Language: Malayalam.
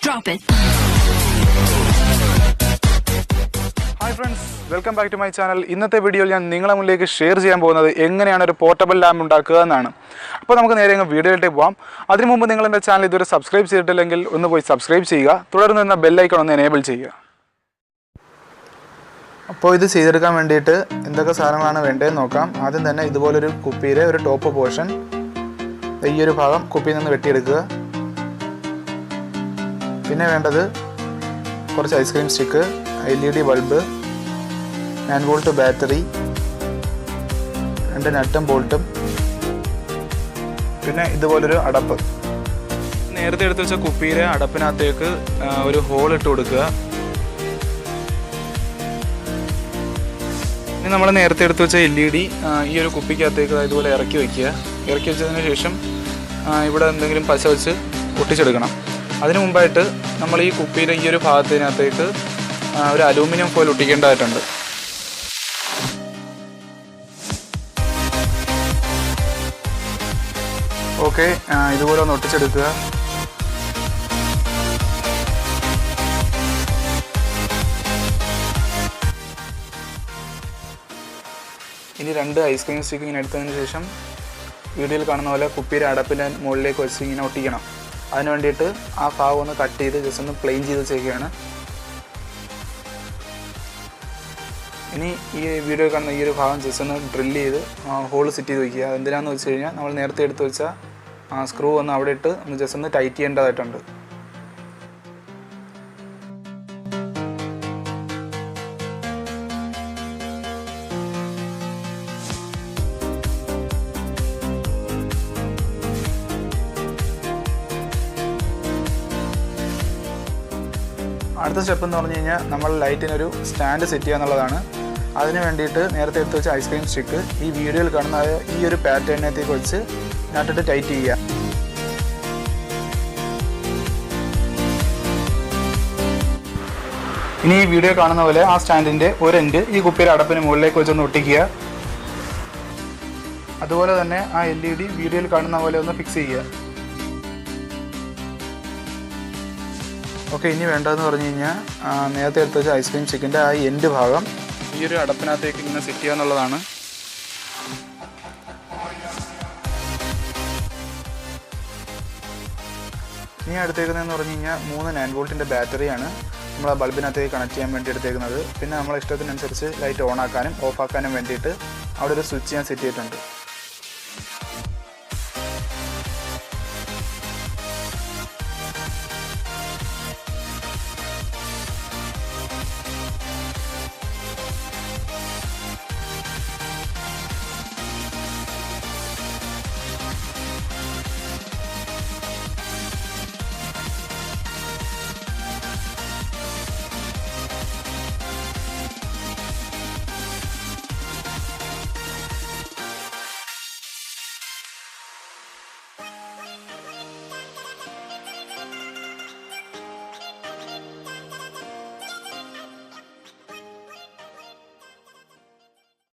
Drop it. Hi friends, welcome back to my channel. ഇന്നത്തെ വീഡിയോയിൽ ഞാൻ നിങ്ങളുടെ മുന്നിലേക്ക് ഷെയർ ചെയ്യാൻ പോകുന്നത് എങ്ങനെയാണ് ഒരു പോർട്ടബിൾ ലാമ്പ് ഉണ്ടാക്കുക എന്നാണ്. അപ്പോൾ നമുക്ക് നേരെ വീഡിയോയിലേക്ക് പോകാം. അതിനു മുമ്പ് നിങ്ങൾ എൻ്റെ ചാനൽ ഇതുവരെ സബ്സ്ക്രൈബ് ചെയ്തിട്ടില്ലെങ്കിൽ ഒന്ന് പോയി സബ്സ്ക്രൈബ് ചെയ്യുക. തുടർന്ന് വരുന്ന ബെൽ ഐക്കൺ ഒന്ന് എനേബിൾ ചെയ്യുക. അപ്പോൾ ഇത് ചെയ്തെടുക്കാൻ വേണ്ടിയിട്ട് എന്തൊക്കെ സാധനങ്ങളാണ് വേണ്ടതെന്ന് നോക്കാം. ആദ്യം തന്നെ ഇതുപോലൊരു കുപ്പിയിലെ ഒരു ടോപ്പ് പോർഷൻ ഈ ഒരു ഭാഗം കുപ്പിയിൽ നിന്ന് വെട്ടിയെടുക്കുക. പിന്നെ വേണ്ടത് കുറച്ച് ice cream stick, LED bulb, 9 volt battery, 2 നട്ടും ബോൾട്ടും, പിന്നെ ഇതുപോലൊരു അടപ്പ്. നേരത്തെ എടുത്ത് വെച്ച കുപ്പിയിലെ അടപ്പിനകത്തേക്ക് ഒരു ഹോൾ ഇട്ട് കൊടുക്കുക. ഇനി നമ്മൾ നേരത്തെ എടുത്ത് വെച്ച LED ഈ ഒരു കുപ്പിക്കകത്തേക്ക് ഇതുപോലെ ഇറക്കി വയ്ക്കുക. ഇറക്കി വെച്ചതിന് ശേഷം ഇവിടെ എന്തെങ്കിലും പശ വെച്ച് ഒട്ടിച്ചെടുക്കണം. അതിനു മുമ്പായിട്ട് നമ്മൾ ഈ കുപ്പിയുടെ ഈ ഒരു ഭാഗത്തിനകത്തേക്ക് ഒരു അലൂമിനിയം ഫോയിൽ ഒട്ടിക്കേണ്ടതായിട്ടുണ്ട്. ഓക്കെ, ഇതുപോലെ ഒന്ന് ഒട്ടിച്ചെടുക്കുക. ഇനി 2 ഐസ്ക്രീം സ്റ്റിക്ക് ഇങ്ങനെ എടുത്തതിന് ശേഷം വീഡിയോയിൽ കാണുന്ന പോലെ കുപ്പിയുടെ അടപ്പിൻ്റെ മുകളിലേക്ക് വെച്ച് ഇങ്ങനെ ഒട്ടിക്കണം. അതിന് വേണ്ടിയിട്ട് ആ ഭാഗം ഒന്ന് കട്ട് ചെയ്ത് ജസ്റ്റ് ഒന്ന് പ്ലെയിൻ ചെയ്ത് ചെയ്യുകയാണ്. ഇനി ഈ വീഡിയോ കാണുന്ന ഈ ഒരു ഭാഗം ജസ്റ്റ് ഒന്ന് ഡ്രില്ല് ചെയ്ത് ഹോൾ സെറ്റ് ചെയ്ത് വയ്ക്കുക. എന്തിനാണെന്ന് വെച്ച് കഴിഞ്ഞാൽ നമ്മൾ നേരത്തെ എടുത്ത് വെച്ച സ്ക്രൂ ഒന്ന് അവിടെ ഇട്ട് ഒന്ന് ജസ്റ്റ് ഒന്ന് ടൈറ്റ് ചെയ്യേണ്ടതായിട്ടുണ്ട്. അടുത്ത സ്റ്റെപ്പ് എന്ന് പറഞ്ഞു കഴിഞ്ഞാൽ നമ്മൾ ലൈറ്റിനൊരു സ്റ്റാൻഡ് സെറ്റ് ചെയ്യുക എന്നുള്ളതാണ്. അതിന് വേണ്ടിയിട്ട് നേരത്തെ എടുത്ത് വെച്ച ഐസ്ക്രീം സ്റ്റിക്ക് ഈ വീഡിയോയിൽ കാണുന്ന ഈ ഒരു പാറ്റേണിനകത്തേക്ക് വെച്ച് നട്ടിട്ട് ടൈറ്റ് ചെയ്യുക. ഇനി ഈ വീഡിയോ കാണുന്ന പോലെ ആ സ്റ്റാൻഡിൻ്റെ ഒരു എൻഡ് ഈ കുപ്പിയുടെ അടപ്പിന് മുകളിലേക്ക് വെച്ചൊന്ന് ഒട്ടിക്കുക. അതുപോലെ തന്നെ ആ LED വീഡിയോയിൽ കാണുന്ന പോലെ ഒന്ന് ഫിക്സ് ചെയ്യുക. ഓക്കെ, ഇനി വേണ്ടതെന്ന് പറഞ്ഞു കഴിഞ്ഞാൽ നേരത്തെ എടുത്ത് വെച്ച ഐസ്ക്രീം സ്റ്റിക്കിൻ്റെ ആ എൻഡ് ഭാഗം ഈ ഒരു അടപ്പിനകത്തേക്ക് ഇങ്ങനെ സെറ്റ് ചെയ്യുക എന്നുള്ളതാണ്. ഇനി എടുത്തേക്കുന്നതെന്ന് പറഞ്ഞു കഴിഞ്ഞാൽ 3 9 വോൾട്ടിൻ്റെ ബാറ്ററിയാണ് നമ്മൾ ആ ബൾബിനകത്തേക്ക് കണക്ട് ചെയ്യാൻ വേണ്ടി എടുത്തേക്കുന്നത്. പിന്നെ നമ്മളെ ഇഷ്ടത്തിനനുസരിച്ച് ലൈറ്റ് ഓൺ ആക്കാനും ഓഫ് ആക്കാനും വേണ്ടിയിട്ട് അവിടെ ഒരു സ്വിച്ച് ഞാൻ സെറ്റ് ചെയ്തിട്ടുണ്ട്.